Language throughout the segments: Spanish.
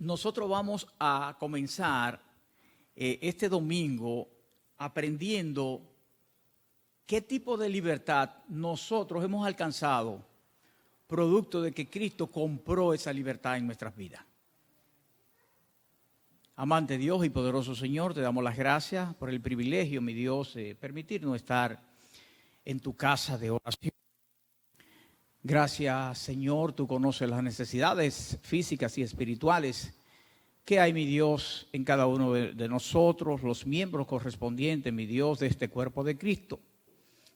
Nosotros vamos a comenzar este domingo aprendiendo qué tipo de libertad nosotros hemos alcanzado producto de que Cristo compró esa libertad en nuestras vidas. Amante Dios y poderoso Señor, te damos las gracias por el privilegio, mi Dios, de permitirnos estar en tu casa de oración. Gracias, Señor, tú conoces las necesidades físicas y espirituales que hay, mi Dios, en cada uno de nosotros, los miembros correspondientes, mi Dios, de este cuerpo de Cristo.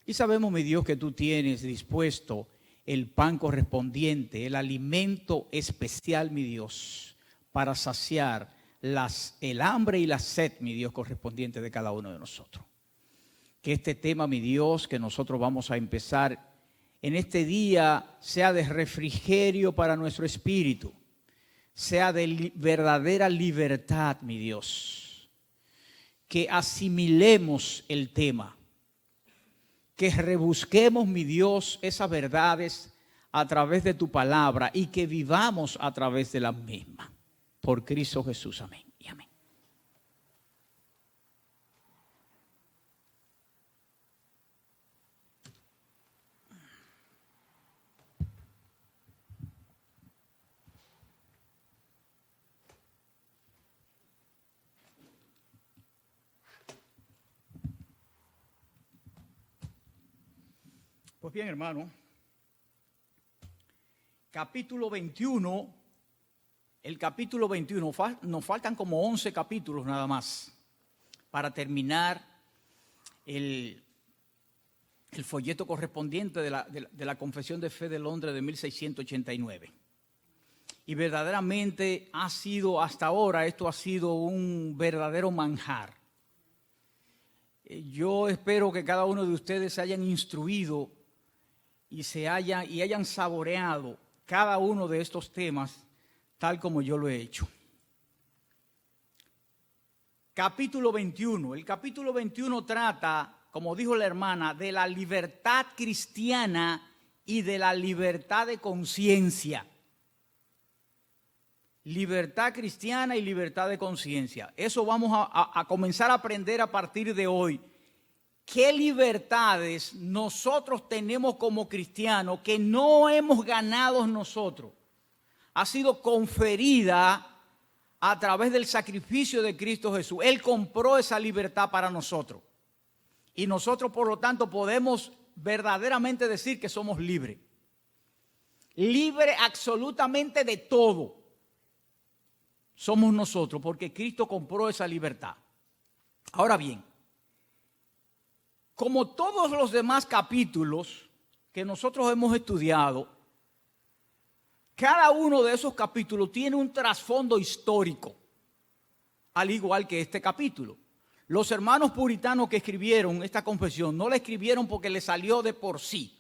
Y sabemos, mi Dios, que tú tienes dispuesto el pan correspondiente, el alimento especial, mi Dios, para saciar el hambre y la sed, mi Dios, correspondiente de cada uno de nosotros. Que este tema, mi Dios, que nosotros vamos a empezar en este día, sea de refrigerio para nuestro espíritu, sea de verdadera libertad, mi Dios. Que asimilemos el tema, que rebusquemos, mi Dios, esas verdades a través de tu palabra y que vivamos a través de la misma. Por Cristo Jesús, amén y amén. Pues bien, hermano, capítulo 21, el capítulo 21, nos faltan como 11 capítulos nada más para terminar el folleto correspondiente de la Confesión de Fe de Londres de 1689. Y verdaderamente hasta ahora, esto ha sido un verdadero manjar. Yo espero que cada uno de ustedes se hayan instruido y hayan saboreado cada uno de estos temas tal como yo lo he hecho. Capítulo 21. El capítulo 21 trata, como dijo la hermana, de la libertad cristiana y de la libertad de conciencia. Libertad cristiana y libertad de conciencia. Eso vamos a comenzar a aprender a partir de hoy. ¿Qué libertades nosotros tenemos como cristianos que no hemos ganado nosotros? Ha sido conferida a través del sacrificio de Cristo Jesús. Él compró esa libertad para nosotros. Y nosotros, por lo tanto, podemos verdaderamente decir que somos libres. Libres absolutamente de todo. Somos nosotros, porque Cristo compró esa libertad. Ahora bien, como todos los demás capítulos que nosotros hemos estudiado, cada uno de esos capítulos tiene un trasfondo histórico, al igual que este capítulo. Los hermanos puritanos que escribieron esta confesión no la escribieron porque les salió de por sí.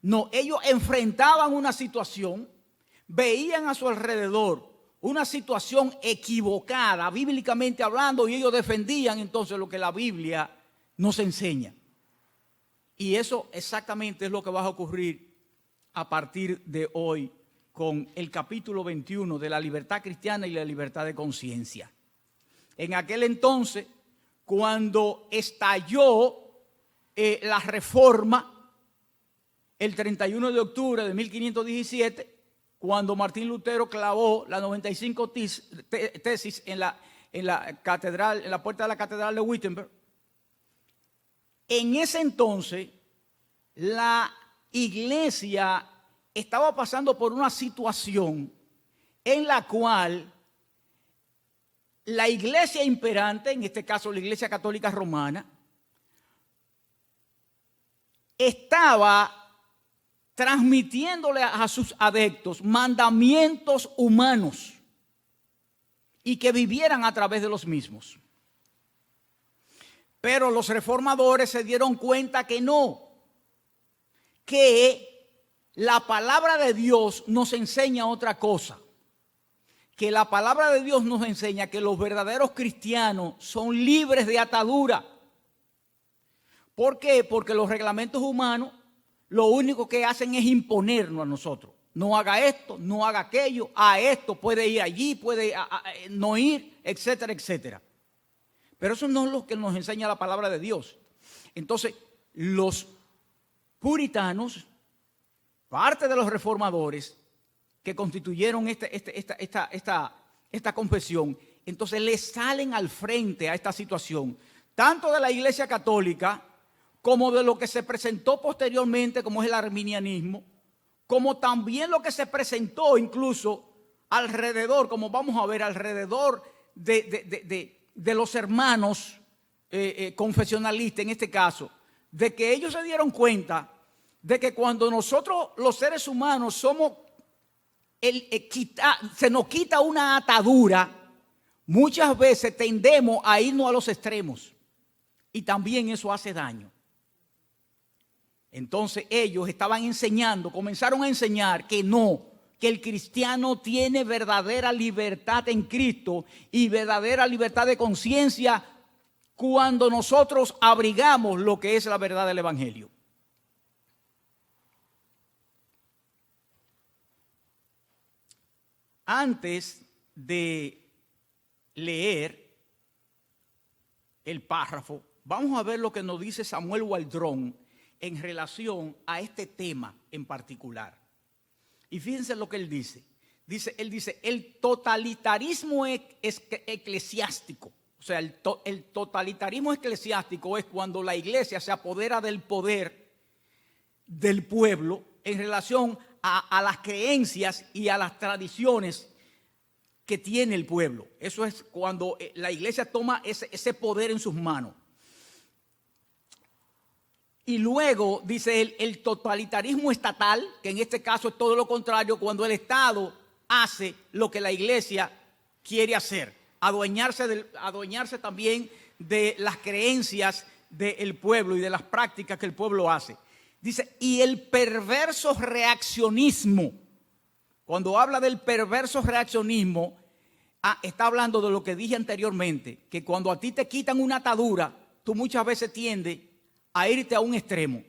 No, ellos enfrentaban una situación, veían a su alrededor una situación equivocada, bíblicamente hablando, y ellos defendían entonces lo que la Biblia nos enseña. Y eso exactamente es lo que va a ocurrir a partir de hoy con el capítulo 21 de la libertad cristiana y la libertad de conciencia. En aquel entonces, cuando estalló la reforma, el 31 de octubre de 1517, cuando Martín Lutero clavó las 95 tesis en la catedral, en la puerta de la catedral de Wittenberg, en ese entonces la iglesia estaba pasando por una situación en la cual la iglesia imperante, en este caso la Iglesia Católica Romana, estaba transmitiéndole a sus adeptos mandamientos humanos y que vivieran a través de los mismos. Pero los reformadores se dieron cuenta que no, que la palabra de Dios nos enseña otra cosa, que la palabra de Dios nos enseña que los verdaderos cristianos son libres de atadura. ¿Por qué? Porque los reglamentos humanos lo único que hacen es imponernos a nosotros. no haga esto, no haga aquello, a esto, puede ir allí, puede no ir, etcétera, etcétera. Pero eso no es lo que nos enseña la palabra de Dios. Entonces, los puritanos, parte de los reformadores que constituyeron esta confesión, entonces le salen al frente a esta situación, tanto de la Iglesia Católica como de lo que se presentó posteriormente, como es el arminianismo, como también lo que se presentó incluso alrededor, como vamos a ver, alrededor de los hermanos confesionalistas en este caso, de que ellos se dieron cuenta de que cuando nosotros los seres humanos somos, se nos quita una atadura, muchas veces tendemos a irnos a los extremos y también eso hace daño. Entonces ellos estaban enseñando, comenzaron a enseñar que no, que el cristiano tiene verdadera libertad en Cristo y verdadera libertad de conciencia cuando nosotros abrigamos lo que es la verdad del Evangelio. Antes de leer el párrafo, vamos a ver lo que nos dice Samuel Waldron en relación a este tema en particular. Y fíjense lo que él dice. Él dice, el totalitarismo eclesiástico, o sea, el totalitarismo eclesiástico es cuando la iglesia se apodera del poder del pueblo en relación a las creencias y a las tradiciones que tiene el pueblo. Eso es cuando la iglesia toma ese poder en sus manos. Y luego dice él, el totalitarismo estatal, que en este caso es todo lo contrario, cuando el Estado hace lo que la iglesia quiere hacer, adueñarse también de las creencias del pueblo y de las prácticas que el pueblo hace. Dice, y el perverso reaccionismo, cuando habla del perverso reaccionismo, está hablando de lo que dije anteriormente, que cuando a ti te quitan una atadura, tú muchas veces tiendes a irte a un extremo.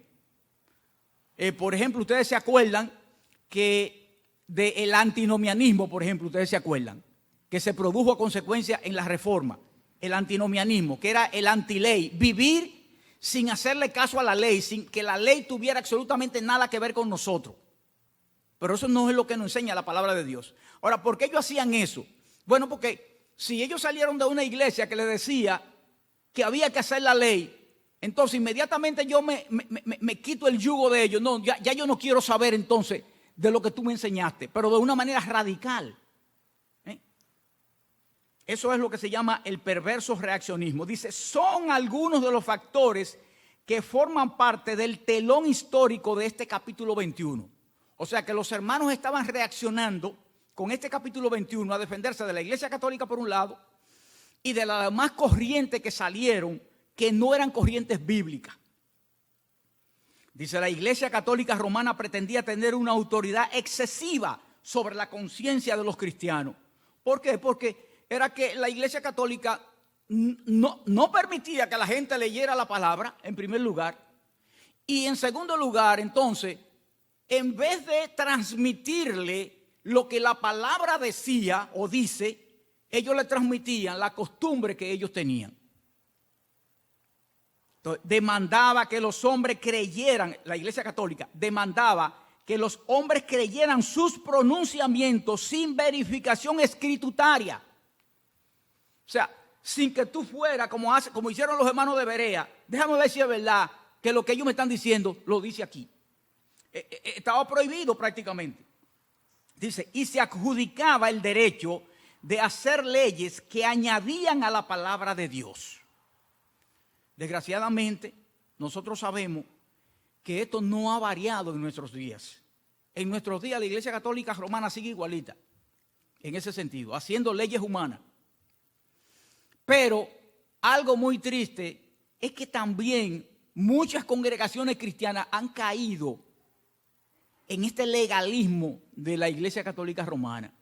Por ejemplo, ustedes se acuerdan que del antinomianismo, por ejemplo, ustedes se acuerdan, que se produjo a consecuencia en la reforma, el antinomianismo, que era el antiley, vivir sin hacerle caso a la ley, sin que la ley tuviera absolutamente nada que ver con nosotros. Pero eso no es lo que nos enseña la palabra de Dios. Ahora, ¿por qué ellos hacían eso? Bueno, porque si ellos salieron de una iglesia que les decía que había que hacer la ley, entonces inmediatamente yo me quito el yugo de ellos. No, ya yo no quiero saber entonces de lo que tú me enseñaste, pero de una manera radical. Eso es lo que se llama el perverso reaccionismo. Dice, son algunos de los factores que forman parte del telón histórico de este capítulo 21. O sea que los hermanos estaban reaccionando con este capítulo 21 a defenderse de la Iglesia Católica por un lado y de las demás corrientes que salieron que no eran corrientes bíblicas. Dice, la Iglesia Católica Romana pretendía tener una autoridad excesiva sobre la conciencia de los cristianos. ¿Por qué? Porque era que la Iglesia Católica no permitía que la gente leyera la palabra, en primer lugar, y en segundo lugar, entonces, en vez de transmitirle lo que la palabra decía o dice, ellos le transmitían la costumbre que ellos tenían. Entonces, demandaba que los hombres creyeran, la Iglesia Católica demandaba que los hombres creyeran sus pronunciamientos sin verificación escritutaria. O sea, sin que tú fueras como hicieron los hermanos de Berea. Déjame ver si es verdad que lo que ellos me están diciendo lo dice aquí. Estaba prohibido prácticamente. Dice, y se adjudicaba el derecho de hacer leyes que añadían a la palabra de Dios. Desgraciadamente, nosotros sabemos que esto no ha variado en nuestros días. En nuestros días la Iglesia Católica Romana sigue igualita, en ese sentido, haciendo leyes humanas. Pero algo muy triste es que también muchas congregaciones cristianas han caído en este legalismo de la Iglesia Católica Romana.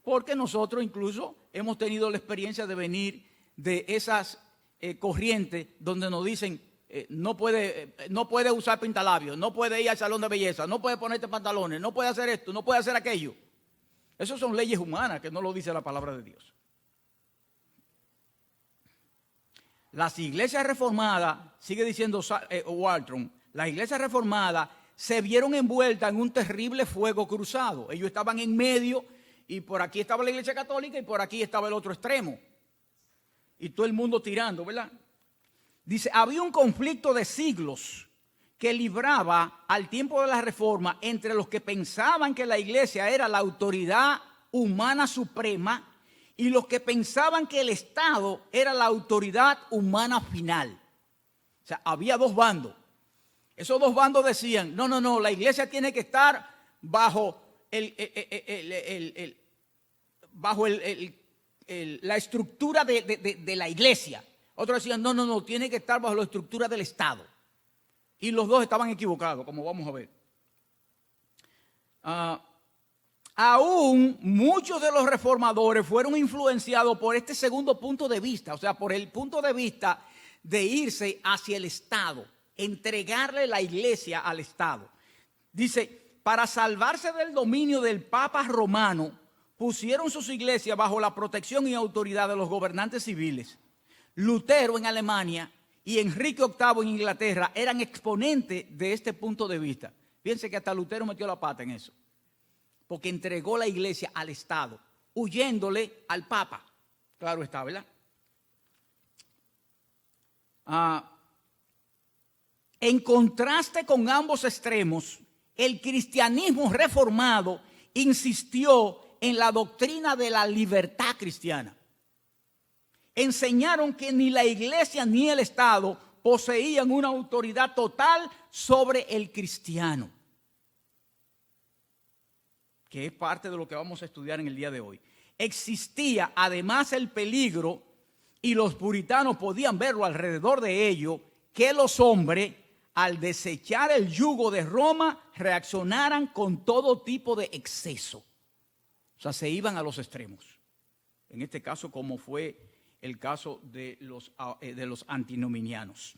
Porque nosotros incluso hemos tenido la experiencia de venir de esas corrientes donde nos dicen, no puede usar pintalabios, no puede ir al salón de belleza, no puede ponerte pantalones, no puede hacer esto, no puede hacer aquello. Esas son leyes humanas que no lo dice la palabra de Dios. Las iglesias reformadas, sigue diciendo Waldron, las iglesias reformadas se vieron envueltas en un terrible fuego cruzado. Ellos estaban en medio y por aquí estaba la iglesia católica y por aquí estaba el otro extremo. Y todo el mundo tirando, ¿verdad? Dice, había un conflicto de siglos que libraba al tiempo de la reforma entre los que pensaban que la iglesia era la autoridad humana suprema y los que pensaban que el Estado era la autoridad humana final. O sea, había dos bandos. Esos dos bandos decían, no, la iglesia tiene que estar bajo la estructura de la iglesia. Otros decían, no, tiene que estar bajo la estructura del Estado. Y los dos estaban equivocados, como vamos a ver. Aún muchos de los reformadores fueron influenciados por este segundo punto de vista, o sea, por el punto de vista de irse hacia el Estado, entregarle la iglesia al Estado. Dice, para salvarse del dominio del Papa romano, pusieron sus iglesias bajo la protección y autoridad de los gobernantes civiles. Lutero en Alemania y Enrique VIII en Inglaterra eran exponentes de este punto de vista. Fíjense que hasta Lutero metió la pata en eso, porque entregó la iglesia al Estado, huyéndole al Papa. Claro está, ¿verdad? En contraste con ambos extremos, el cristianismo reformado insistió en la doctrina de la libertad cristiana. Enseñaron que ni la iglesia ni el Estado poseían una autoridad total sobre el cristiano, que es parte de lo que vamos a estudiar en el día de hoy. Existía además el peligro, y los puritanos podían verlo alrededor de ellos, que los hombres, al desechar el yugo de Roma, reaccionaran con todo tipo de exceso. O sea, se iban a los extremos. En este caso, como fue el caso de los antinominianos.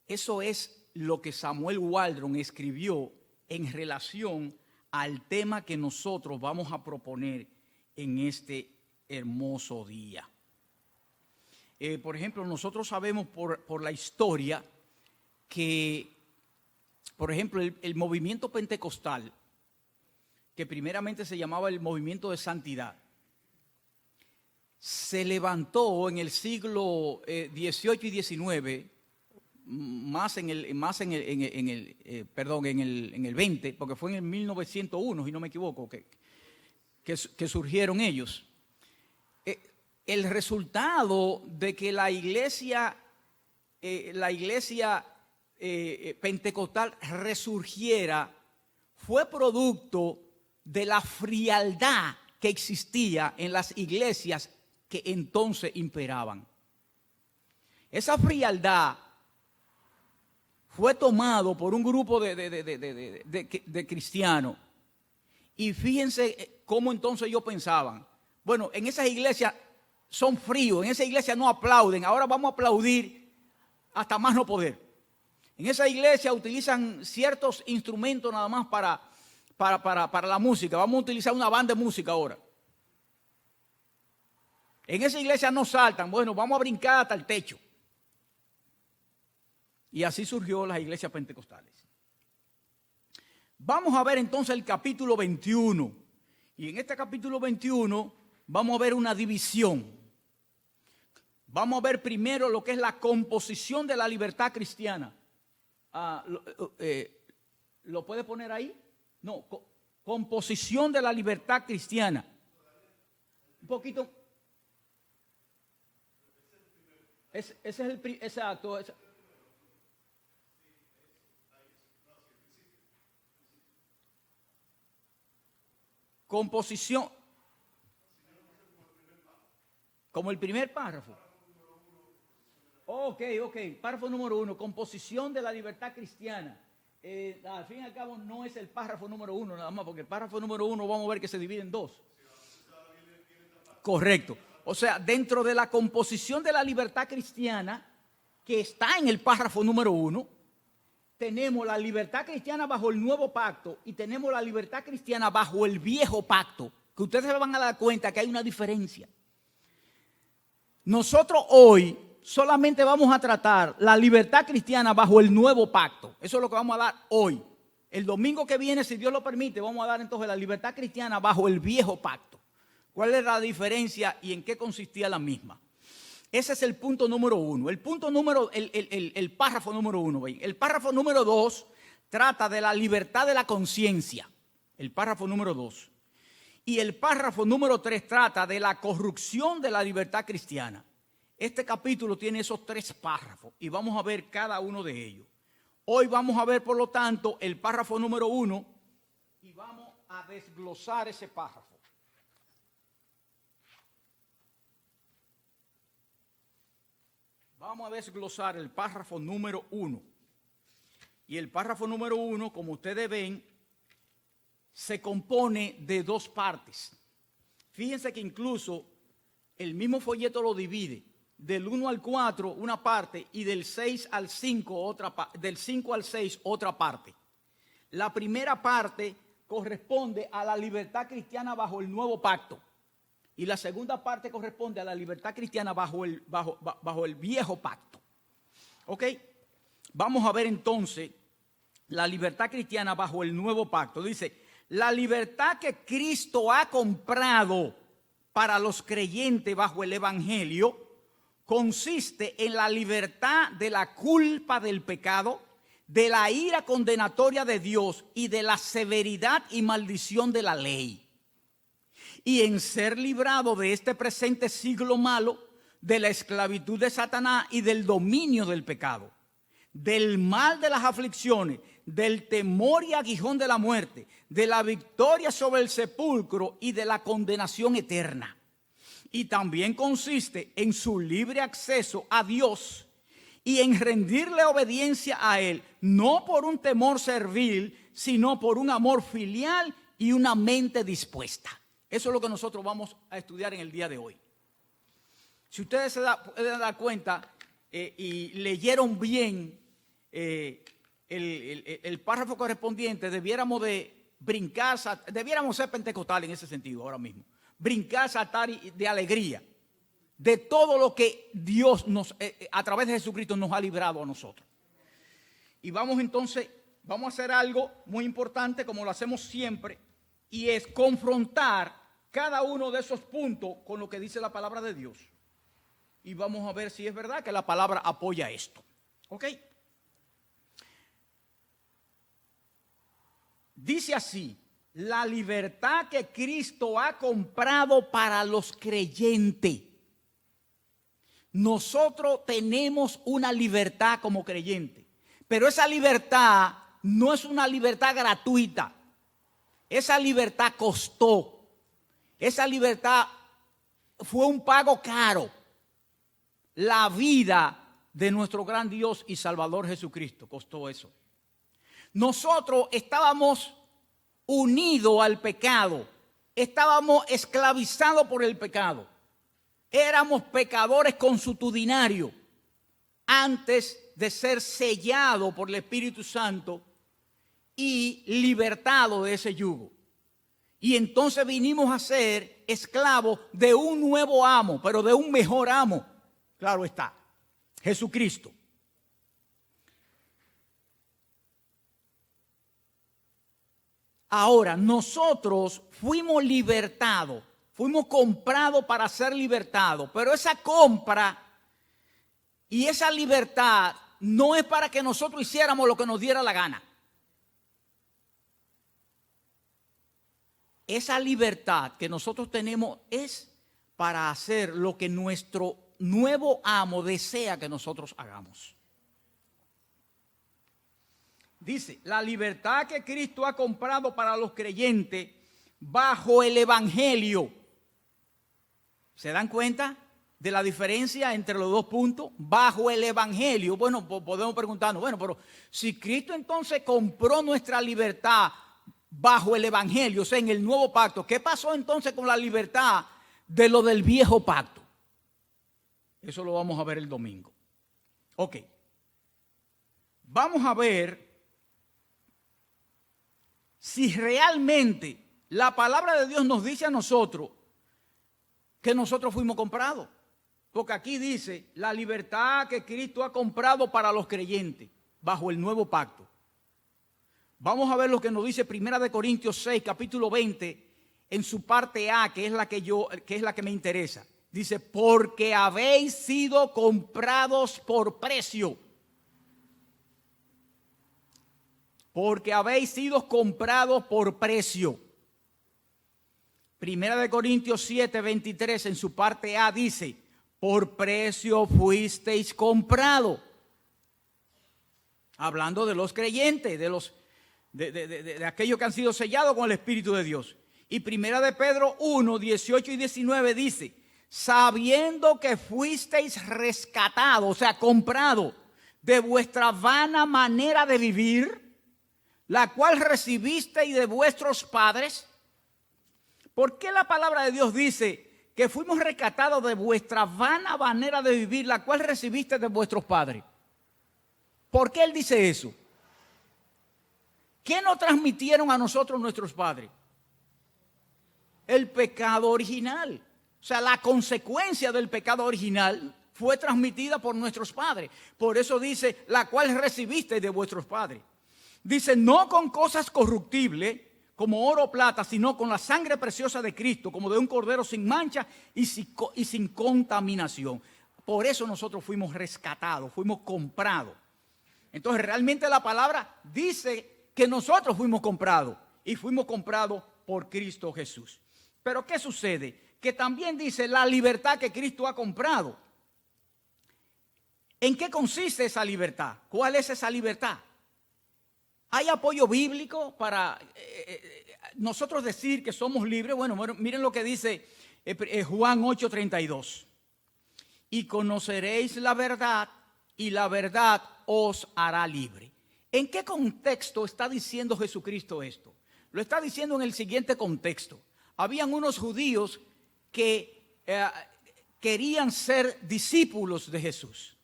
Eso es lo que Samuel Waldron escribió en relación al tema que nosotros vamos a proponer en este hermoso día. Por ejemplo, nosotros sabemos por la historia que, por ejemplo, el movimiento pentecostal, que primeramente se llamaba el movimiento de santidad, se levantó en el siglo XVIII y XIX, más en el XX, porque fue en el 1901, si no me equivoco, que surgieron ellos. El resultado de que la iglesia pentecostal resurgiera fue producto de la frialdad que existía en las iglesias que entonces imperaban. Esa frialdad fue tomado por un grupo de cristianos, y fíjense cómo entonces ellos pensaban. Bueno, en esas iglesias son fríos, en esa iglesia no aplauden, ahora vamos a aplaudir hasta más no poder. En esa iglesia utilizan ciertos instrumentos nada más para la música, vamos a utilizar una banda de música ahora. En esa iglesia no saltan, bueno, vamos a brincar hasta el techo. Y así surgió las iglesias pentecostales. Vamos a ver entonces el capítulo 21. Y en este capítulo 21 vamos a ver una división. Vamos a ver primero lo que es la composición de la libertad cristiana. ¿Lo puede poner ahí? No, composición de la libertad cristiana. Un poquito. Ese es exacto. Composición. Como el primer párrafo. Ok. Párrafo número 1. Composición de la libertad cristiana. Al fin y al cabo no es el párrafo número 1 nada más, porque el párrafo número 1 vamos a ver que se divide en dos. Correcto. O sea, dentro de la composición de la libertad cristiana, que está en el párrafo número 1, tenemos la libertad cristiana bajo el nuevo pacto y tenemos la libertad cristiana bajo el viejo pacto, que ustedes se van a dar cuenta que hay una diferencia. Nosotros hoy solamente vamos a tratar la libertad cristiana bajo el nuevo pacto. Eso es lo que vamos a dar hoy. El domingo que viene, si Dios lo permite, vamos a dar entonces la libertad cristiana bajo el viejo pacto. ¿Cuál es la diferencia y en qué consistía la misma? Ese es el punto número 1. El párrafo número 1. El párrafo número 2 trata de la libertad de la conciencia. El párrafo número 2. Y el párrafo número 3 trata de la corrupción de la libertad cristiana. Este capítulo tiene esos 3 párrafos y vamos a ver cada uno de ellos. Hoy vamos a ver, por lo tanto, el párrafo número 1 y vamos a desglosar ese párrafo. Vamos a desglosar el párrafo número 1. Y el párrafo número 1, como ustedes ven, se compone de 2 partes. Fíjense que incluso el mismo folleto lo divide. Del 1 al 4 una parte y del 6 al 5 del 5 al 6 otra parte. La primera parte corresponde a la libertad cristiana bajo el nuevo pacto. Y la segunda parte corresponde a la libertad cristiana bajo el viejo pacto. ¿Ok? Vamos a ver entonces la libertad cristiana bajo el nuevo pacto. Dice, la libertad que Cristo ha comprado para los creyentes bajo el Evangelio consiste en la libertad de la culpa del pecado, de la ira condenatoria de Dios y de la severidad y maldición de la ley. Y en ser librado de este presente siglo malo, de la esclavitud de Satanás y del dominio del pecado, del mal de las aflicciones, del temor y aguijón de la muerte, de la victoria sobre el sepulcro y de la condenación eterna. Y también consiste en su libre acceso a Dios y en rendirle obediencia a Él, no por un temor servil, sino por un amor filial y una mente dispuesta. Eso es lo que nosotros vamos a estudiar en el día de hoy. Si ustedes se pueden dar cuenta y leyeron bien el párrafo correspondiente, debiéramos ser pentecostales en ese sentido ahora mismo. Brincar, saltar de alegría de todo lo que Dios a través de Jesucristo nos ha librado a nosotros. Y vamos a hacer algo muy importante como lo hacemos siempre, y es confrontar cada uno de esos puntos con lo que dice la palabra de Dios. Y vamos a ver si es verdad que la palabra apoya esto. ¿Ok? Dice así: la libertad que Cristo ha comprado para los creyentes. Nosotros tenemos una libertad como creyentes, pero esa libertad no es una libertad gratuita. Esa libertad costó. Esa libertad fue un pago caro. La vida de nuestro gran Dios y Salvador Jesucristo costó eso. Nosotros estábamos unidos al pecado, estábamos esclavizados por el pecado, éramos pecadores consuetudinarios antes de ser sellados por el Espíritu Santo y libertados de ese yugo. Y entonces vinimos a ser esclavos de un nuevo amo, pero de un mejor amo, claro está, Jesucristo. Ahora, nosotros fuimos libertados, fuimos comprados para ser libertados, pero esa compra y esa libertad no es para que nosotros hiciéramos lo que nos diera la gana. Esa libertad que nosotros tenemos es para hacer lo que nuestro nuevo amo desea que nosotros hagamos. Dice, la libertad que Cristo ha comprado para los creyentes bajo el Evangelio. ¿Se dan cuenta de la diferencia entre los dos puntos? Bajo el Evangelio. Bueno, podemos preguntarnos, bueno, pero si Cristo entonces compró nuestra libertad bajo el Evangelio, o sea, en el nuevo pacto, ¿qué pasó entonces con la libertad de lo del viejo pacto? Eso lo vamos a ver el domingo. Ok. Vamos a ver si realmente la palabra de Dios nos dice a nosotros que nosotros fuimos comprados. Porque aquí dice la libertad que Cristo ha comprado para los creyentes bajo el nuevo pacto. Vamos a ver lo que nos dice 1 Corintios 6, capítulo 20, en su parte A, que es la que me interesa. Dice, porque habéis sido comprados por precio. Porque habéis sido comprados por precio. 1 Corintios 7, 23, en su parte A dice, por precio fuisteis comprados. Hablando de los creyentes, de aquellos que han sido sellados con el Espíritu de Dios. Y 1 Pedro 1, 18 y 19 dice, sabiendo que fuisteis rescatados, o sea, comprados, de vuestra vana manera de vivir, la cual recibisteis de vuestros padres. ¿Por qué la palabra de Dios dice que fuimos rescatados de vuestra vana manera de vivir, la cual recibisteis de vuestros padres? ¿Por qué Él dice eso? ¿Qué nos transmitieron a nosotros nuestros padres? El pecado original. O sea, la consecuencia del pecado original fue transmitida por nuestros padres. Por eso dice, la cual recibiste de vuestros padres. Dice, no con cosas corruptibles, como oro o plata, sino con la sangre preciosa de Cristo, como de un cordero sin mancha y sin contaminación. Por eso nosotros fuimos rescatados, fuimos comprados. Entonces, realmente la palabra dice que nosotros fuimos comprados y fuimos comprados por Cristo Jesús. Pero ¿qué sucede? Que también dice la libertad que Cristo ha comprado. ¿En qué consiste esa libertad? ¿Cuál es esa libertad? ¿Hay apoyo bíblico para nosotros decir que somos libres? Bueno, miren lo que dice Juan 8:32. Y conoceréis la verdad y la verdad os hará libre. ¿En qué contexto está diciendo Jesucristo esto? Lo está diciendo en el siguiente contexto. Habían unos judíos que querían ser discípulos de Jesús.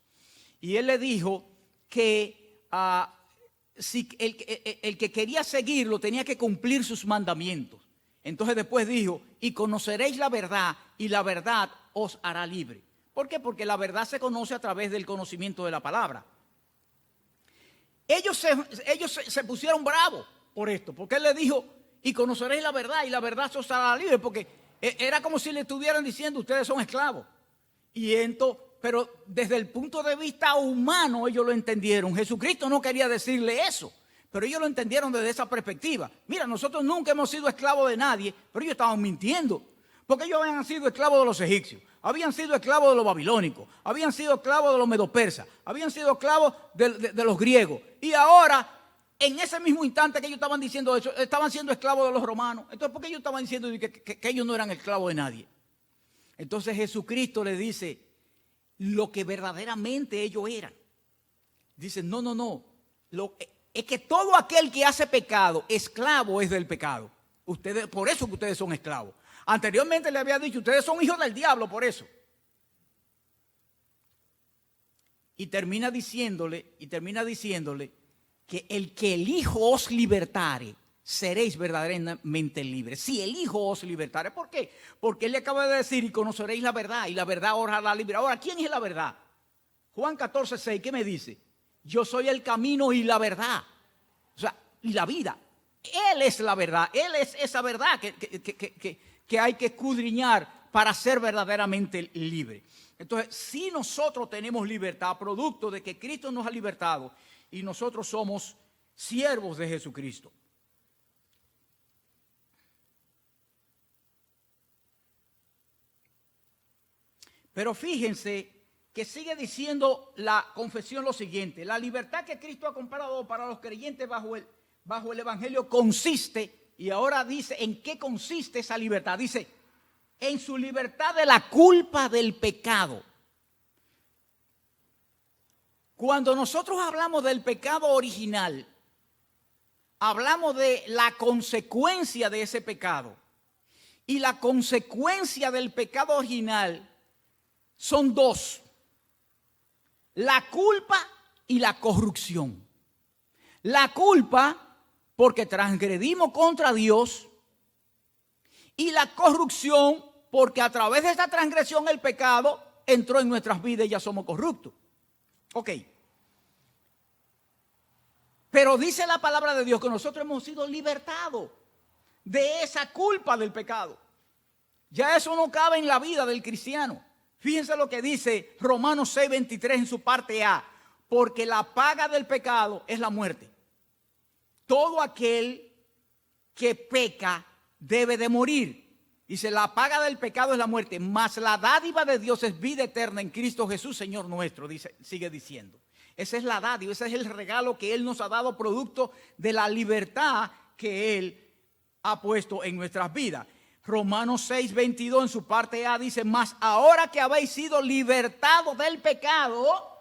Y Él le dijo que si el que quería seguirlo tenía que cumplir sus mandamientos. Entonces después dijo, y conoceréis la verdad y la verdad os hará libre. ¿Por qué? Porque la verdad se conoce a través del conocimiento de la palabra. Ellos se pusieron bravos por esto, porque Él les dijo, y conoceréis la verdad y la verdad os hará libre, porque era como si le estuvieran diciendo, ustedes son esclavos. Pero desde el punto de vista humano ellos lo entendieron. Jesucristo no quería decirle eso, pero ellos lo entendieron desde esa perspectiva. Mira, nosotros nunca hemos sido esclavos de nadie, pero ellos estaban mintiendo, porque ellos habían sido esclavos de los egipcios, habían sido esclavos de los babilónicos, habían sido esclavos de los medopersas, habían sido esclavos de los griegos. Y ahora, en ese mismo instante que ellos estaban diciendo eso, estaban siendo esclavos de los romanos. Entonces, ¿por qué ellos estaban diciendo que ellos no eran esclavos de nadie? Entonces Jesucristo le dice lo que verdaderamente ellos eran. Dice, no. Es que todo aquel que hace pecado, esclavo es del pecado. Por eso que ustedes son esclavos. Anteriormente le había dicho, ustedes son hijos del diablo, por eso. Y termina diciéndole que el Hijo os libertare, seréis verdaderamente libres. Si el Hijo os libertare. ¿Por qué? Porque Él le acaba de decir, y conoceréis la verdad, y la verdad os hará libre. Ahora, ¿quién es la verdad? Juan 14:6, ¿qué me dice? Yo soy el camino y la verdad. O sea, y la vida. Él es la verdad. Él es esa verdad que hay que escudriñar para ser verdaderamente libre. Entonces, si nosotros tenemos libertad, producto de que Cristo nos ha libertado, y nosotros somos siervos de Jesucristo. Pero fíjense que sigue diciendo la confesión lo siguiente: la libertad que Cristo ha comprado para los creyentes bajo el Evangelio consiste, y ahora dice en qué consiste esa libertad. Dice, en su libertad de la culpa del pecado. Cuando nosotros hablamos del pecado original, hablamos de la consecuencia de ese pecado. Y la consecuencia del pecado original son dos. la culpa y la corrupción. La culpa porque transgredimos contra Dios y la corrupción porque a través de esta transgresión el pecado entró en nuestras vidas y ya somos corruptos. Ok. Pero dice la palabra de Dios que nosotros hemos sido libertados de esa culpa del pecado. Ya eso no cabe en la vida del cristiano. Fíjense lo que dice Romanos 6:23 en su parte A. Porque la paga del pecado es la muerte. Todo aquel que peca debe de morir. Dice, la paga del pecado es la muerte, mas la dádiva de Dios es vida eterna en Cristo Jesús, Señor nuestro, sigue diciendo. Esa es la dádiva, ese es el regalo que Él nos ha dado, producto de la libertad que Él ha puesto en nuestras vidas. Romanos 6:22 en su parte A dice, mas ahora que habéis sido libertados del pecado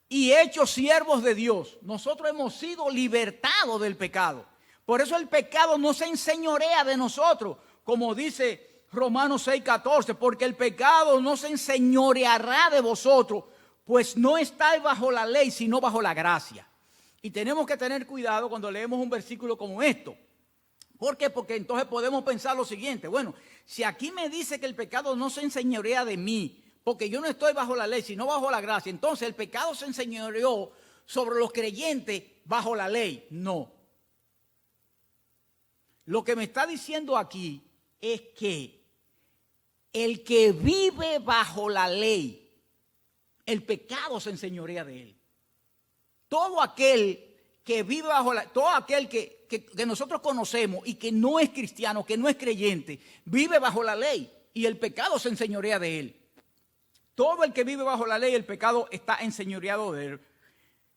y hechos siervos de Dios, nosotros hemos sido libertados del pecado. Por eso el pecado no se enseñorea de nosotros, como dice Romanos 6:14, porque el pecado no se enseñoreará de vosotros, pues no estáis bajo la ley, sino bajo la gracia. Y tenemos que tener cuidado cuando leemos un versículo como esto. ¿Por qué? Porque entonces podemos pensar lo siguiente. Bueno, si aquí me dice que el pecado no se enseñorea de mí, porque yo no estoy bajo la ley, sino bajo la gracia, entonces el pecado se enseñoreó sobre los creyentes bajo la ley. No. Lo que me está diciendo aquí es que el que vive bajo la ley, el pecado se enseñorea de él. Todo aquel que vive bajo la ley, todo aquel que nosotros conocemos y que no es cristiano, que no es creyente, vive bajo la ley y el pecado se enseñorea de él. Todo el que vive bajo la ley, el pecado está enseñoreado de él.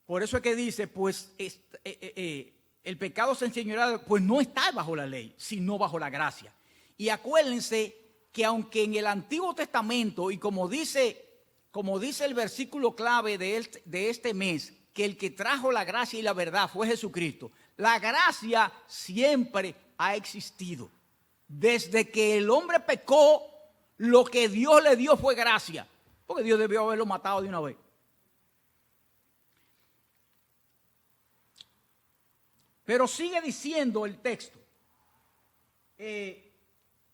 Por eso es que dice, pues, el pecado se enseñorea, pues no está bajo la ley, sino bajo la gracia. Y acuérdense que aunque en el Antiguo Testamento, y como dice el versículo clave de este mes, que el que trajo la gracia y la verdad fue Jesucristo, la gracia siempre ha existido. Desde que el hombre pecó, lo que Dios le dio fue gracia, porque Dios debió haberlo matado de una vez. Pero sigue diciendo el texto,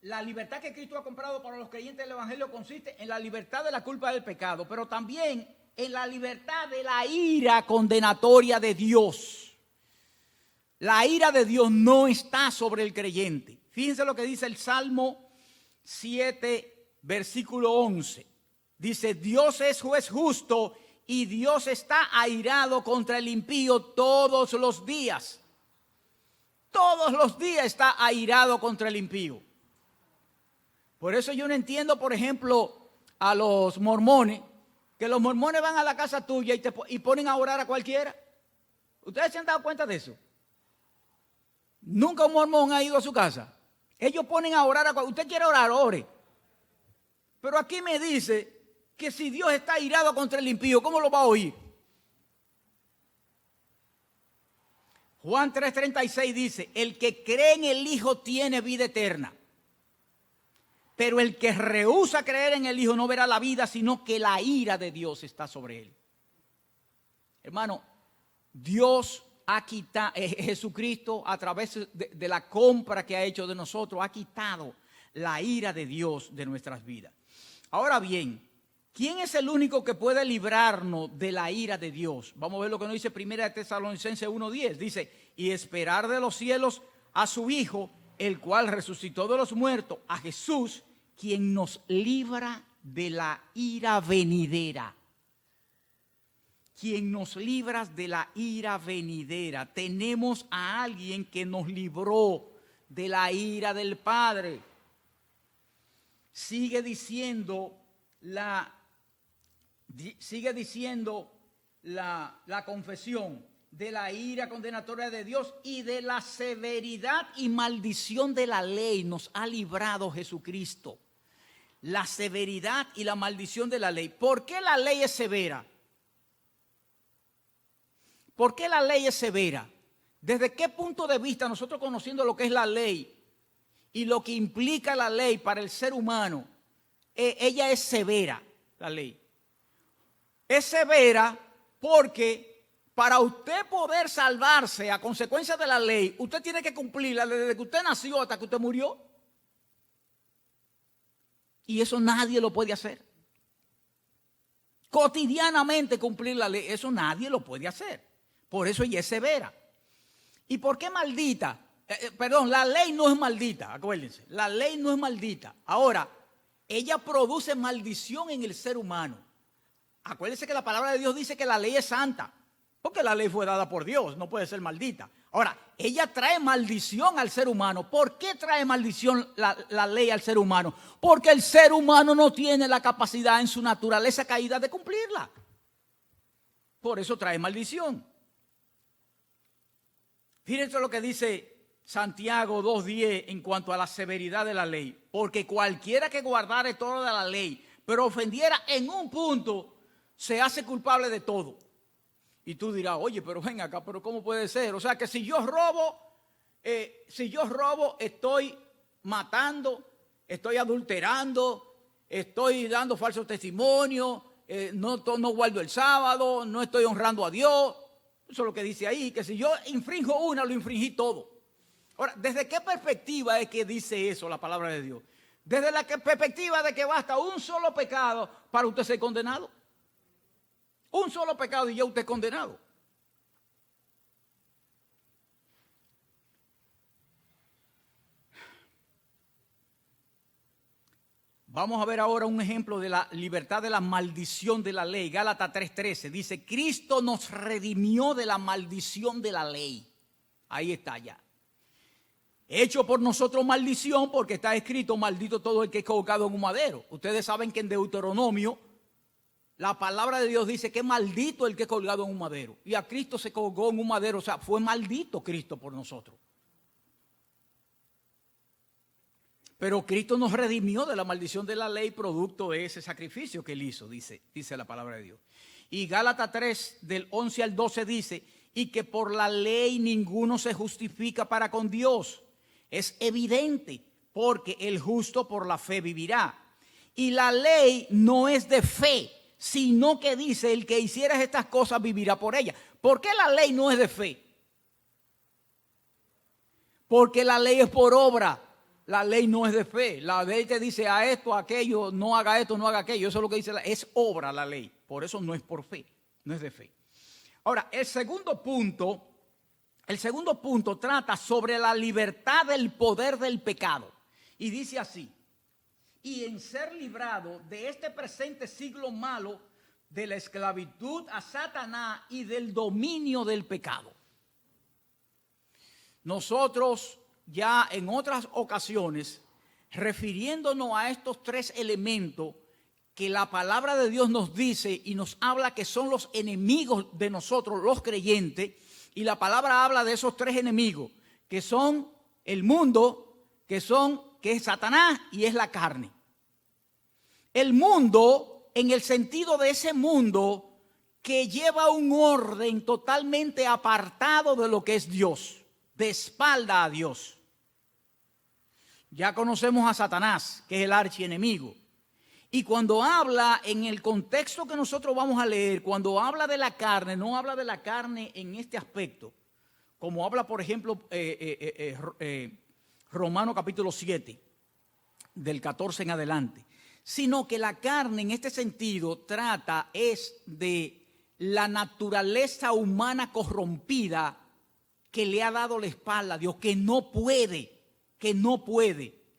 la libertad que Cristo ha comprado para los creyentes del Evangelio consiste en la libertad de la culpa del pecado, pero también en la libertad de la ira condenatoria de Dios. La ira de Dios no está sobre el creyente. Fíjense lo que dice el Salmo 7, versículo 11. Dice, Dios es juez justo y Dios está airado contra el impío todos los días. Todos los días está airado contra el impío. Por eso yo no entiendo, por ejemplo, a los mormones, que los mormones van a la casa tuya y ponen a orar a cualquiera. ¿Ustedes se han dado cuenta de eso? Nunca un mormón ha ido a su casa. Ellos ponen a orar a cualquiera. Usted quiere orar, ore. Pero aquí me dice que si Dios está airado contra el impío, ¿cómo lo va a oír? Juan 3:36 dice, el que cree en el Hijo tiene vida eterna. Pero el que rehúsa creer en el Hijo no verá la vida, sino que la ira de Dios está sobre él. Hermano, Dios ha quitado, Jesucristo a través de la compra que ha hecho de nosotros, ha quitado la ira de Dios de nuestras vidas. Ahora bien, ¿quién es el único que puede librarnos de la ira de Dios? Vamos a ver lo que nos dice 1 Tesalonicenses 1:10. Dice, y esperar de los cielos a su Hijo, el cual resucitó de los muertos, a Jesús, quien nos libra de la ira venidera. Quien nos libra de la ira venidera. Tenemos a alguien que nos libró de la ira del Padre. Sigue diciendo la confesión de la ira condenatoria de Dios y de la severidad y maldición de la ley nos ha librado Jesucristo. La severidad y la maldición de la ley. ¿Por qué la ley es severa? ¿Por qué la ley es severa? ¿Desde qué punto de vista nosotros conociendo lo que es la ley y lo que implica la ley para el ser humano, ella es severa, la ley? Es severa porque para usted poder salvarse a consecuencia de la ley, usted tiene que cumplirla desde que usted nació hasta que usted murió. Y eso nadie lo puede hacer. Cotidianamente cumplir la ley, eso nadie lo puede hacer. Por eso ella es severa. ¿Y por qué maldita? Perdón, la ley no es maldita, acuérdense. La ley no es maldita. Ahora, ella produce maldición en el ser humano. Acuérdense que la palabra de Dios dice que la ley es santa, porque la ley fue dada por Dios, no puede ser maldita. Ahora, ella trae maldición al ser humano. ¿Por qué trae maldición la ley al ser humano? Porque el ser humano no tiene la capacidad en su naturaleza caída de cumplirla. Por eso trae maldición. Fíjense lo que dice Santiago 2:10 en cuanto a la severidad de la ley. Porque cualquiera que guardare toda la ley, pero ofendiera en un punto, se hace culpable de todo. Y tú dirás, oye, pero ven acá, pero ¿cómo puede ser? O sea que si yo robo, estoy matando, estoy adulterando, estoy dando falsos testimonios, no guardo el sábado, no estoy honrando a Dios. Eso es lo que dice ahí, que si yo infringo una, lo infringí todo. Ahora, ¿desde qué perspectiva es que dice eso la palabra de Dios? Desde la perspectiva de que basta un solo pecado para usted ser condenado. Un solo pecado y ya usted es condenado. Vamos a ver ahora un ejemplo de la libertad de la maldición de la ley. Gálatas 3:13 dice, Cristo nos redimió de la maldición de la ley. Ahí está ya. Hecho por nosotros maldición porque está escrito, maldito todo el que es colgado en un madero. Ustedes saben que en Deuteronomio la palabra de Dios dice que maldito el que es colgado en un madero. Y a Cristo se colgó en un madero, o sea, fue maldito Cristo por nosotros. Pero Cristo nos redimió de la maldición de la ley producto de ese sacrificio que él hizo, dice la palabra de Dios. Y Gálatas 3, del 11 al 12 dice, y que por la ley ninguno se justifica para con Dios. Es evidente, porque el justo por la fe vivirá. Y la ley no es de fe, sino que dice, el que hiciera estas cosas vivirá por ellas. ¿Por qué la ley no es de fe? Porque la ley es por obra. La ley no es de fe. La ley te dice a esto, a aquello, no haga esto, no haga aquello. Eso es lo que dice, es obra la ley. Por eso no es por fe, no es de fe. Ahora, el segundo punto trata sobre la libertad del poder del pecado. Y dice así, y en ser librado de este presente siglo malo, de la esclavitud a Satanás y del dominio del pecado. Nosotros ya en otras ocasiones, refiriéndonos a estos tres elementos que la palabra de Dios nos dice y nos habla que son los enemigos de nosotros, los creyentes, y la palabra habla de esos tres enemigos, que son el mundo, que es Satanás y es la carne. El mundo, en el sentido de ese mundo que lleva un orden totalmente apartado de lo que es Dios, de espalda a Dios. Ya conocemos a Satanás, que es el archienemigo. Y cuando habla en el contexto que nosotros vamos a leer, cuando habla de la carne, no habla de la carne en este aspecto, como habla, por ejemplo, Romanos capítulo 7, del 14 en adelante, sino que la carne en este sentido es de la naturaleza humana corrompida que le ha dado la espalda a Dios, que no puede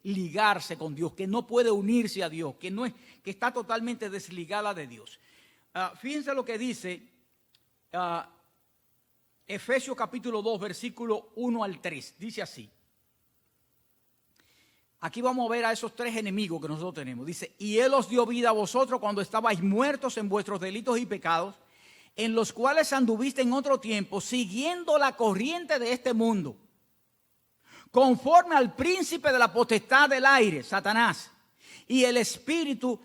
ligarse con Dios, que no puede unirse a Dios, que está totalmente desligada de Dios. Fíjense lo que dice Efesios capítulo 2, versículo 1 al 3. Dice así. Aquí vamos a ver a esos tres enemigos que nosotros tenemos. Dice, y Él os dio vida a vosotros cuando estabais muertos en vuestros delitos y pecados, en los cuales anduviste en otro tiempo, siguiendo la corriente de este mundo, conforme al príncipe de la potestad del aire, Satanás, y el espíritu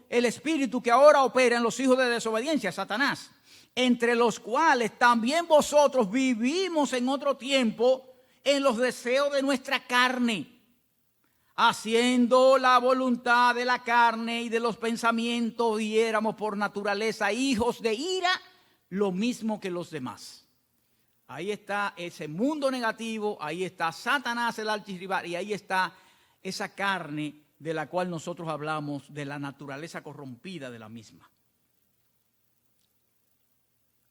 que ahora opera en los hijos de desobediencia, Satanás, entre los cuales también vosotros vivimos en otro tiempo en los deseos de nuestra carne, haciendo la voluntad de la carne y de los pensamientos, y éramos por naturaleza hijos de ira, lo mismo que los demás. Ahí está ese mundo negativo, ahí está Satanás, el archirrival, y ahí está esa carne de la cual nosotros hablamos, de la naturaleza corrompida de la misma.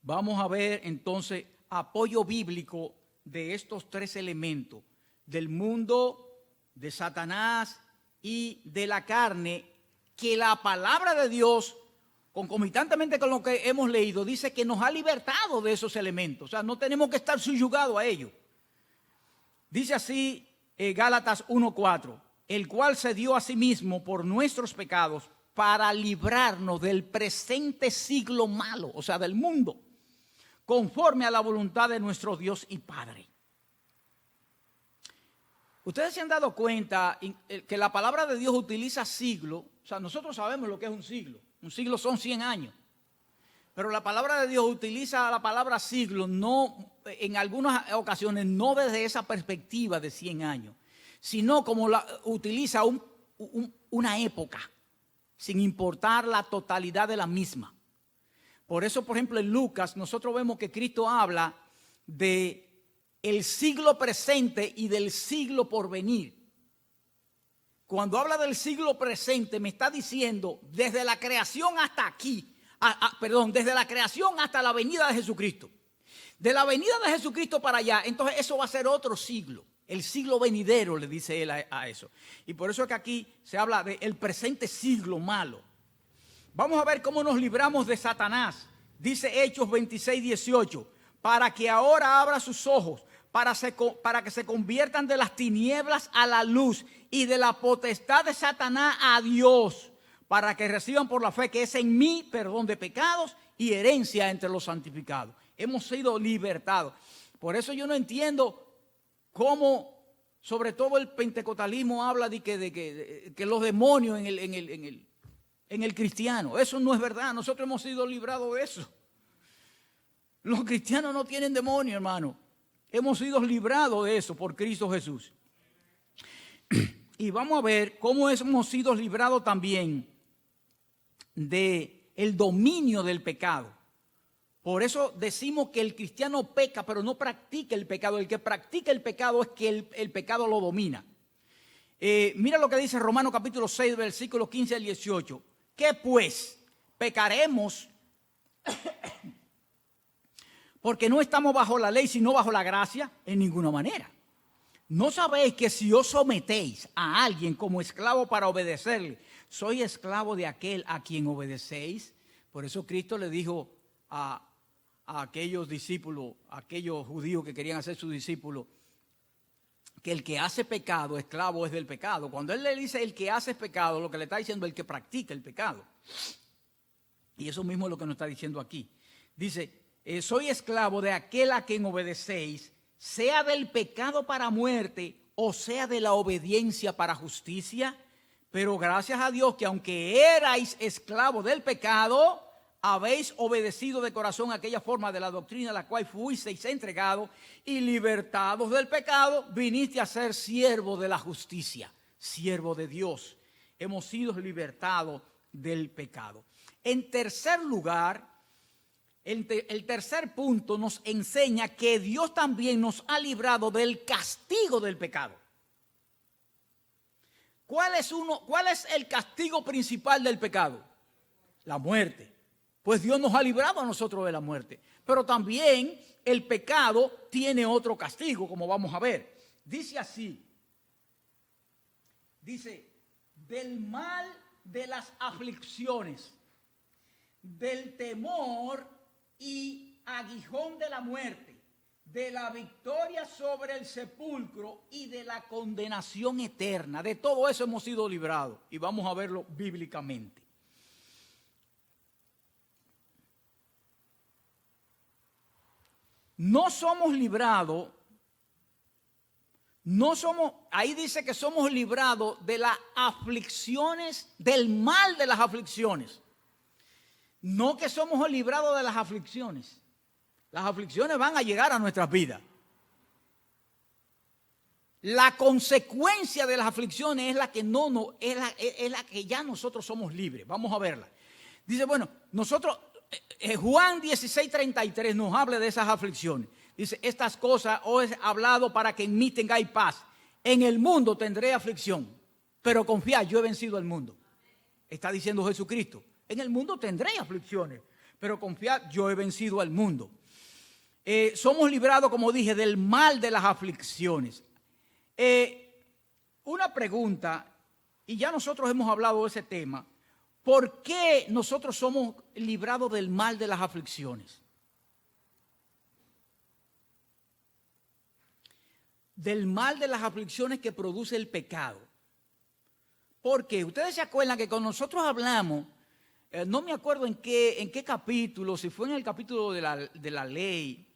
Vamos a ver entonces apoyo bíblico de estos tres elementos, del mundo, de Satanás y de la carne, que la palabra de Dios, concomitantemente con lo que hemos leído, dice que nos ha libertado de esos elementos. O sea, no tenemos que estar subyugados a ellos. Dice así Gálatas 1:4, el cual se dio a sí mismo por nuestros pecados para librarnos del presente siglo malo, o sea, del mundo, conforme a la voluntad de nuestro Dios y Padre. Ustedes se han dado cuenta que la palabra de Dios utiliza siglo. O sea, nosotros sabemos lo que es un siglo. Un siglo son 100 años. Pero la palabra de Dios utiliza la palabra siglo no, en algunas ocasiones, no desde esa perspectiva de 100 años, sino como utiliza una época, sin importar la totalidad de la misma. Por eso, por ejemplo, en Lucas nosotros vemos que Cristo habla de el siglo presente y del siglo por venir. Cuando habla del siglo presente, me está diciendo desde la creación hasta aquí, desde la creación hasta la venida de Jesucristo. De la venida de Jesucristo para allá, entonces eso va a ser otro siglo. El siglo venidero, le dice él a eso. Y por eso es que aquí se habla del presente siglo malo. Vamos a ver cómo nos libramos de Satanás. Dice Hechos 26:18, para que ahora abra sus ojos, para que se conviertan de las tinieblas a la luz y de la potestad de Satanás a Dios, para que reciban por la fe que es en mí perdón de pecados y herencia entre los santificados. Hemos sido libertados. Por eso yo no entiendo cómo, sobre todo el pentecostalismo, habla de que los demonios en el cristiano. Eso no es verdad. Nosotros hemos sido librados de eso. Los cristianos no tienen demonio, hermano. Hemos sido librados de eso por Cristo Jesús. Y vamos a ver cómo hemos sido librados también del dominio del pecado. Por eso decimos que el cristiano peca, pero no practica el pecado. El que practica el pecado es que el pecado lo domina. Mira lo que dice Romanos capítulo 6, versículos 15 al 18. ¿Qué pues? ¿Pecaremos porque no estamos bajo la ley, sino bajo la gracia? En ninguna manera. ¿No sabéis que si os sometéis a alguien como esclavo para obedecerle, soy esclavo de aquel a quien obedecéis? Por eso Cristo le dijo a aquellos discípulos, a aquellos judíos que querían hacer sus discípulos, que el que hace pecado, esclavo es del pecado. Cuando él le dice el que hace pecado, lo que le está diciendo es el que practica el pecado. Y eso mismo es lo que nos está diciendo aquí. Dice, soy esclavo de aquel a quien obedecéis, sea del pecado para muerte o sea de la obediencia para justicia. Pero gracias a Dios que aunque erais esclavos del pecado, habéis obedecido de corazón aquella forma de la doctrina a la cual fuisteis entregados, y libertados del pecado, viniste a ser siervo de la justicia, siervo de Dios. Hemos sido libertados del pecado. En tercer lugar, el tercer punto nos enseña que Dios también nos ha librado del castigo del pecado. ¿Cuál es el castigo principal del pecado? La muerte. Pues Dios nos ha librado a nosotros de la muerte. Pero también el pecado tiene otro castigo, como vamos a ver. Dice así. Dice, del mal de las aflicciones, del temor y aguijón de la muerte, de la victoria sobre el sepulcro y de la condenación eterna. De todo eso hemos sido librados y vamos a verlo bíblicamente. No somos librados, ahí dice que somos librados de las aflicciones, del mal de las aflicciones. No que somos librados de las aflicciones. Las aflicciones van a llegar a nuestras vidas. la consecuencia de las aflicciones es la que es la que ya nosotros somos libres. Vamos a verla. Dice, bueno, nosotros, Juan 16:33 nos habla de esas aflicciones. Dice, estas cosas os he hablado para que en mí tengáis paz. En el mundo tendré aflicción, pero confiad, yo he vencido al mundo. Está diciendo Jesucristo. En el mundo tendré aflicciones, pero confiad, yo he vencido al mundo. Somos librados, como dije, del mal de las aflicciones. Una pregunta, y ya nosotros hemos hablado de ese tema. ¿Por qué nosotros somos librados del mal de las aflicciones? Del mal de las aflicciones que produce el pecado. Porque ustedes se acuerdan que cuando nosotros hablamos, no me acuerdo en qué capítulo, si fue en el capítulo de la ley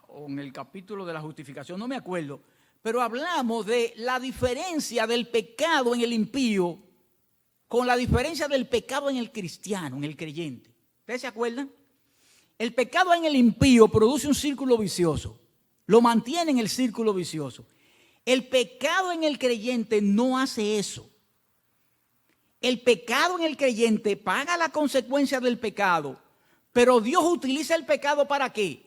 o en el capítulo de la justificación, no me acuerdo, pero hablamos de la diferencia del pecado en el impío con la diferencia del pecado en el cristiano, en el creyente. ¿Ustedes se acuerdan? El pecado en el impío produce un círculo vicioso, lo mantiene en el círculo vicioso. El pecado en el creyente no hace eso. El pecado en el creyente paga la consecuencia del pecado, pero Dios utiliza el pecado ¿para qué?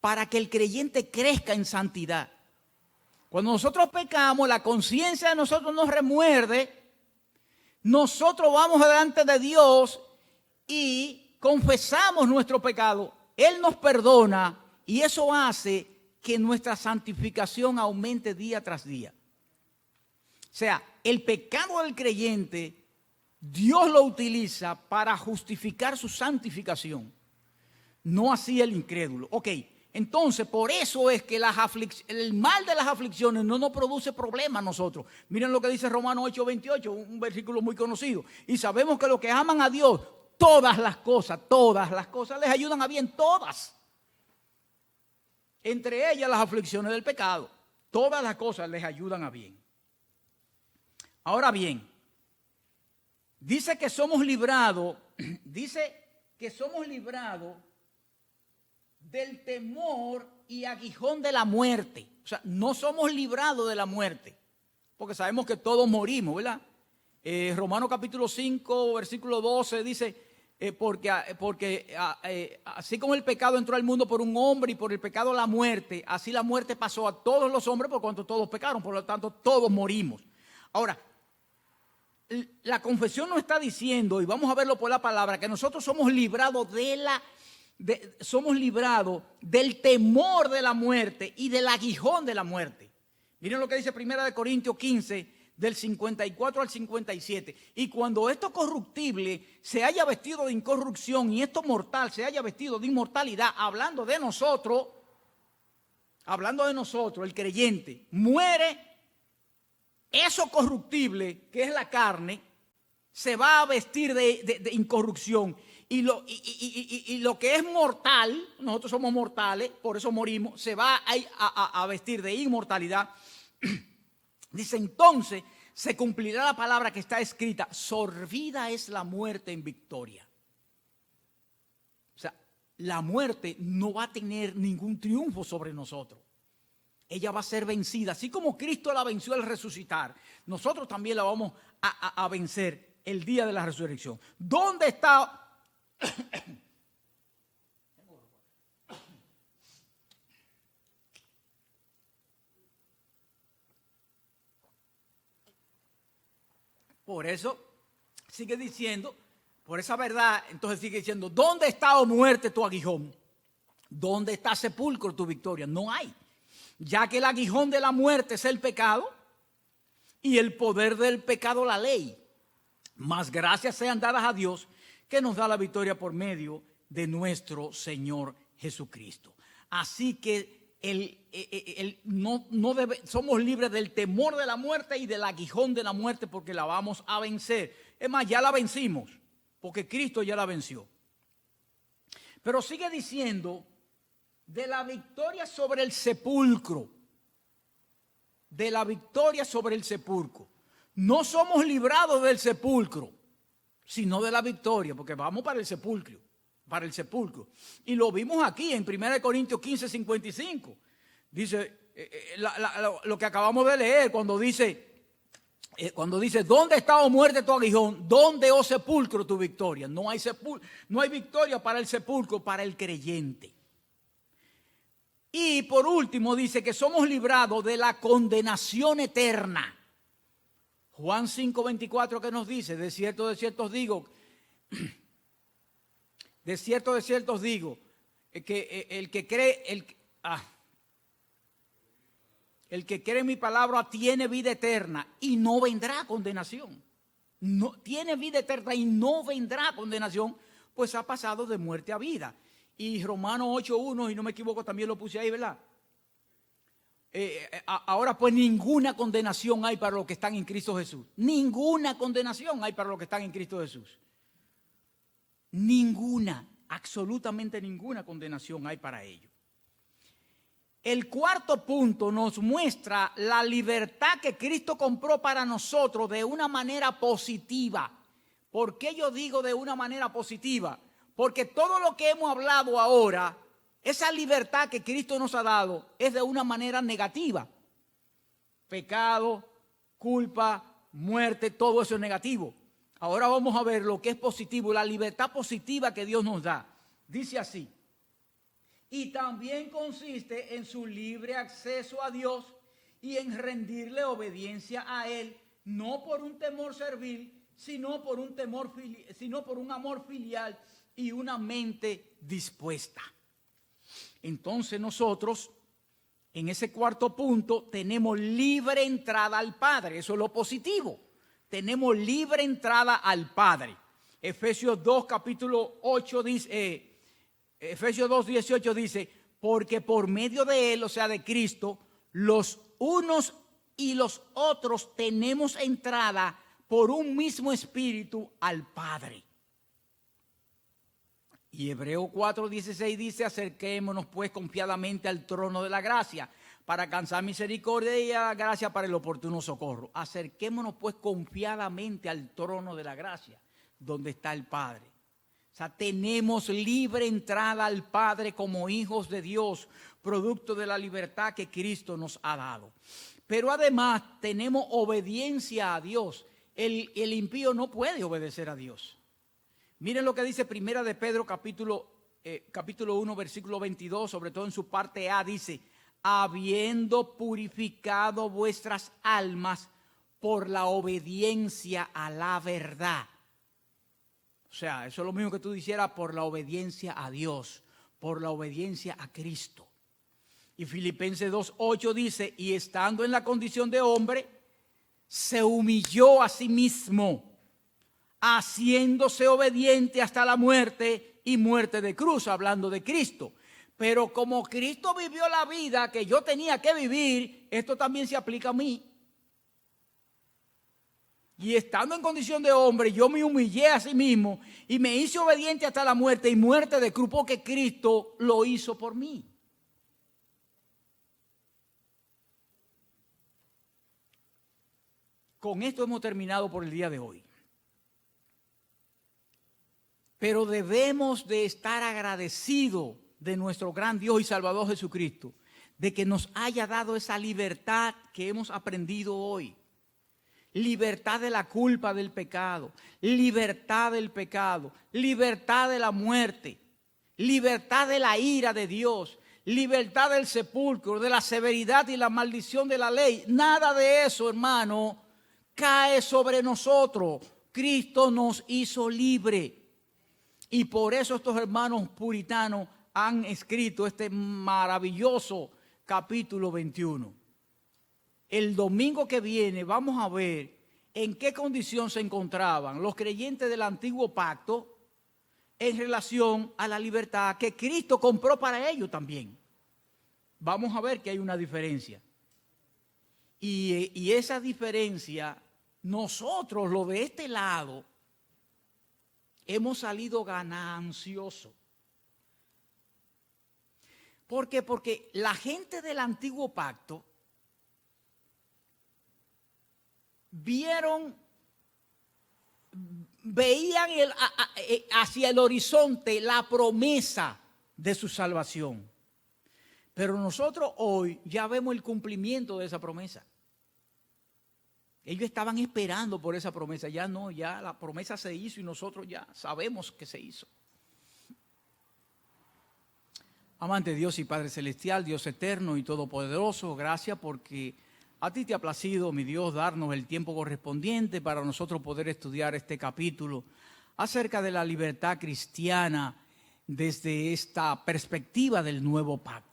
Para que el creyente crezca en santidad. Cuando nosotros pecamos, la conciencia de nosotros nos remuerde, nosotros vamos delante de Dios y confesamos nuestro pecado. Él nos perdona y eso hace que nuestra santificación aumente día tras día. O sea, el pecado del creyente, Dios lo utiliza para justificar su santificación, no así el incrédulo. Ok, entonces por eso es que el mal de las aflicciones no nos produce problemas a nosotros. Miren lo que dice Romanos 8:28, un versículo muy conocido. Y sabemos que los que aman a Dios, todas las cosas les ayudan a bien, todas. Entre ellas las aflicciones del pecado. Todas las cosas les ayudan a bien. Ahora bien, dice que somos librados del temor y aguijón de la muerte. O sea, no somos librados de la muerte, porque sabemos que todos morimos, ¿verdad? Romanos capítulo 5, versículo 12 dice, porque así como el pecado entró al mundo por un hombre y por el pecado la muerte, así la muerte pasó a todos los hombres por cuanto todos pecaron, por lo tanto todos morimos. Ahora, la confesión nos está diciendo, y vamos a verlo por la palabra, que nosotros somos librados somos librados del temor de la muerte y del aguijón de la muerte. Miren lo que dice 1 Corintios 15, del 54 al 57. Y cuando esto corruptible se haya vestido de incorrupción y esto mortal se haya vestido de inmortalidad, hablando de nosotros, el creyente, muere, eso corruptible, que es la carne, se va a vestir de incorrupción. Y lo que es mortal, nosotros somos mortales, por eso morimos, se va a vestir de inmortalidad. Dice, entonces se cumplirá la palabra que está escrita, sorbida es la muerte en victoria. O sea, la muerte no va a tener ningún triunfo sobre nosotros. Ella va a ser vencida. Así como Cristo la venció al resucitar, nosotros también la vamos a vencer el día de la resurrección. ¿Dónde está? Por eso sigue diciendo, por esa verdad, entonces sigue diciendo, ¿dónde está, oh muerte, tu aguijón? ¿Dónde está, sepulcro, tu victoria? No hay. Ya que el aguijón de la muerte es el pecado y el poder del pecado la ley. Mas gracias sean dadas a Dios que nos da la victoria por medio de nuestro Señor Jesucristo. Así que somos libres del temor de la muerte y del aguijón de la muerte porque la vamos a vencer. Es más, ya la vencimos porque Cristo ya la venció. Pero sigue diciendo de la victoria sobre el sepulcro. De la victoria sobre el sepulcro. No somos librados del sepulcro, sino de la victoria, porque vamos para el sepulcro. Y lo vimos aquí en 1 Corintios 15, 55. Dice, lo que acabamos de leer cuando dice, ¿dónde está, oh muerte, tu aguijón? ¿Dónde, oh sepulcro, tu victoria? No hay victoria para el sepulcro, para el creyente. Y por último dice que somos librados de la condenación eterna. Juan 5:24 que nos dice, de cierto os digo, de cierto os digo, que el que cree, el que cree en mi palabra tiene vida eterna y no vendrá condenación. No, tiene vida eterna y no vendrá condenación, pues ha pasado de muerte a vida. Y Romanos 8:1, y no me equivoco, también lo puse ahí, ¿verdad? Ahora pues ninguna condenación hay para los que están en Cristo Jesús. Ninguna condenación hay para los que están en Cristo Jesús. Ninguna, absolutamente ninguna condenación hay para ellos. El cuarto punto nos muestra la libertad que Cristo compró para nosotros de una manera positiva. ¿Por qué yo digo de una manera positiva? Porque todo lo que hemos hablado ahora, esa libertad que Cristo nos ha dado, es de una manera negativa. Pecado, culpa, muerte, todo eso es negativo. Ahora vamos a ver lo que es positivo, la libertad positiva que Dios nos da. Dice así: y también consiste en su libre acceso a Dios y en rendirle obediencia a Él, no por un temor servil, sino por un amor filial y una mente dispuesta. Entonces nosotros, en ese cuarto punto, tenemos libre entrada al Padre. Eso es lo positivo. Tenemos libre entrada al Padre. Efesios 2, capítulo 8 dice... Efesios 2:18 dice, porque por medio de Él, o sea, de Cristo, los unos y los otros tenemos entrada por un mismo espíritu al Padre. Y Hebreos 4:16 dice, acerquémonos pues confiadamente al trono de la gracia para alcanzar misericordia y gracia para el oportuno socorro. Acerquémonos pues confiadamente al trono de la gracia, donde está el Padre. O sea, tenemos libre entrada al Padre como hijos de Dios, producto de la libertad que Cristo nos ha dado. Pero además tenemos obediencia a Dios. El impío no puede obedecer a Dios. Miren lo que dice Primera de Pedro capítulo 1, versículo 22, sobre todo en su parte A, dice, habiendo purificado vuestras almas por la obediencia a la verdad. O sea, eso es lo mismo que tú dijeras por la obediencia a Dios, por la obediencia a Cristo. Y Filipenses 2:8 dice, y estando en la condición de hombre, se humilló a sí mismo, haciéndose obediente hasta la muerte y muerte de cruz, hablando de Cristo. Pero como Cristo vivió la vida que yo tenía que vivir, esto también se aplica a mí. Y estando en condición de hombre, yo me humillé a sí mismo y me hice obediente hasta la muerte y muerte de cruz, porque Cristo lo hizo por mí. Con esto hemos terminado por el día de hoy. Pero debemos de estar agradecidos de nuestro gran Dios y Salvador Jesucristo, de que nos haya dado esa libertad que hemos aprendido hoy. Libertad de la culpa del pecado, libertad del pecado, libertad de la muerte, libertad de la ira de Dios, libertad del sepulcro, de la severidad y la maldición de la ley. Nada de eso, hermano, cae sobre nosotros. Cristo nos hizo libre. Y por eso estos hermanos puritanos han escrito este maravilloso capítulo 21. El domingo que viene vamos a ver en qué condición se encontraban los creyentes del antiguo pacto en relación a la libertad que Cristo compró para ellos también. Vamos a ver que hay una diferencia. Y esa diferencia, nosotros, los de este lado, hemos salido gananciosos. ¿Por qué? Porque la gente del antiguo pacto veían hacia el horizonte la promesa de su salvación. Pero nosotros hoy ya vemos el cumplimiento de esa promesa. Ellos estaban esperando por esa promesa, ya no, ya la promesa se hizo y nosotros ya sabemos que se hizo. Amante Dios y Padre Celestial, Dios eterno y todopoderoso, gracias porque a ti te ha placido, mi Dios, darnos el tiempo correspondiente para nosotros poder estudiar este capítulo acerca de la libertad cristiana desde esta perspectiva del nuevo pacto.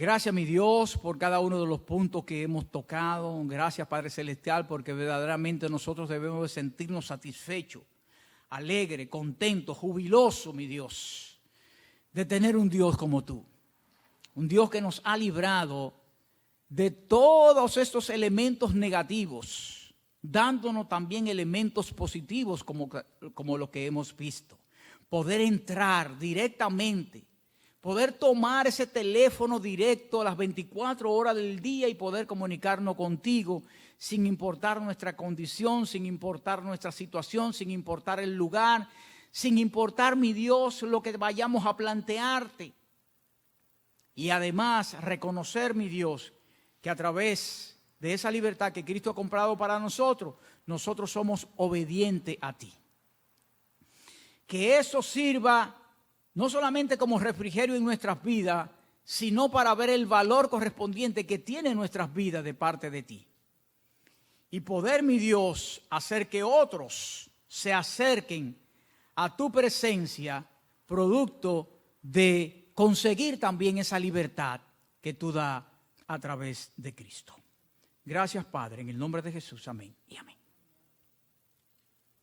Gracias, mi Dios, por cada uno de los puntos que hemos tocado. Gracias, Padre Celestial, porque verdaderamente nosotros debemos de sentirnos satisfechos, alegres, contentos, jubilosos, mi Dios, de tener un Dios como tú. Un Dios que nos ha librado de todos estos elementos negativos, dándonos también elementos positivos como lo que hemos visto. Poder entrar directamente, poder tomar ese teléfono directo a las 24 horas del día y poder comunicarnos contigo sin importar nuestra condición, sin importar nuestra situación, sin importar el lugar, sin importar, mi Dios, lo que vayamos a plantearte. Y además reconocer, mi Dios, que a través de esa libertad que Cristo ha comprado para nosotros, nosotros somos obedientes a ti. Que eso sirva no solamente como refrigerio en nuestras vidas, sino para ver el valor correspondiente que tienen nuestras vidas de parte de ti. Y poder, mi Dios, hacer que otros se acerquen a tu presencia, producto de conseguir también esa libertad que tú das a través de Cristo. Gracias, Padre, en el nombre de Jesús. Amén y amén.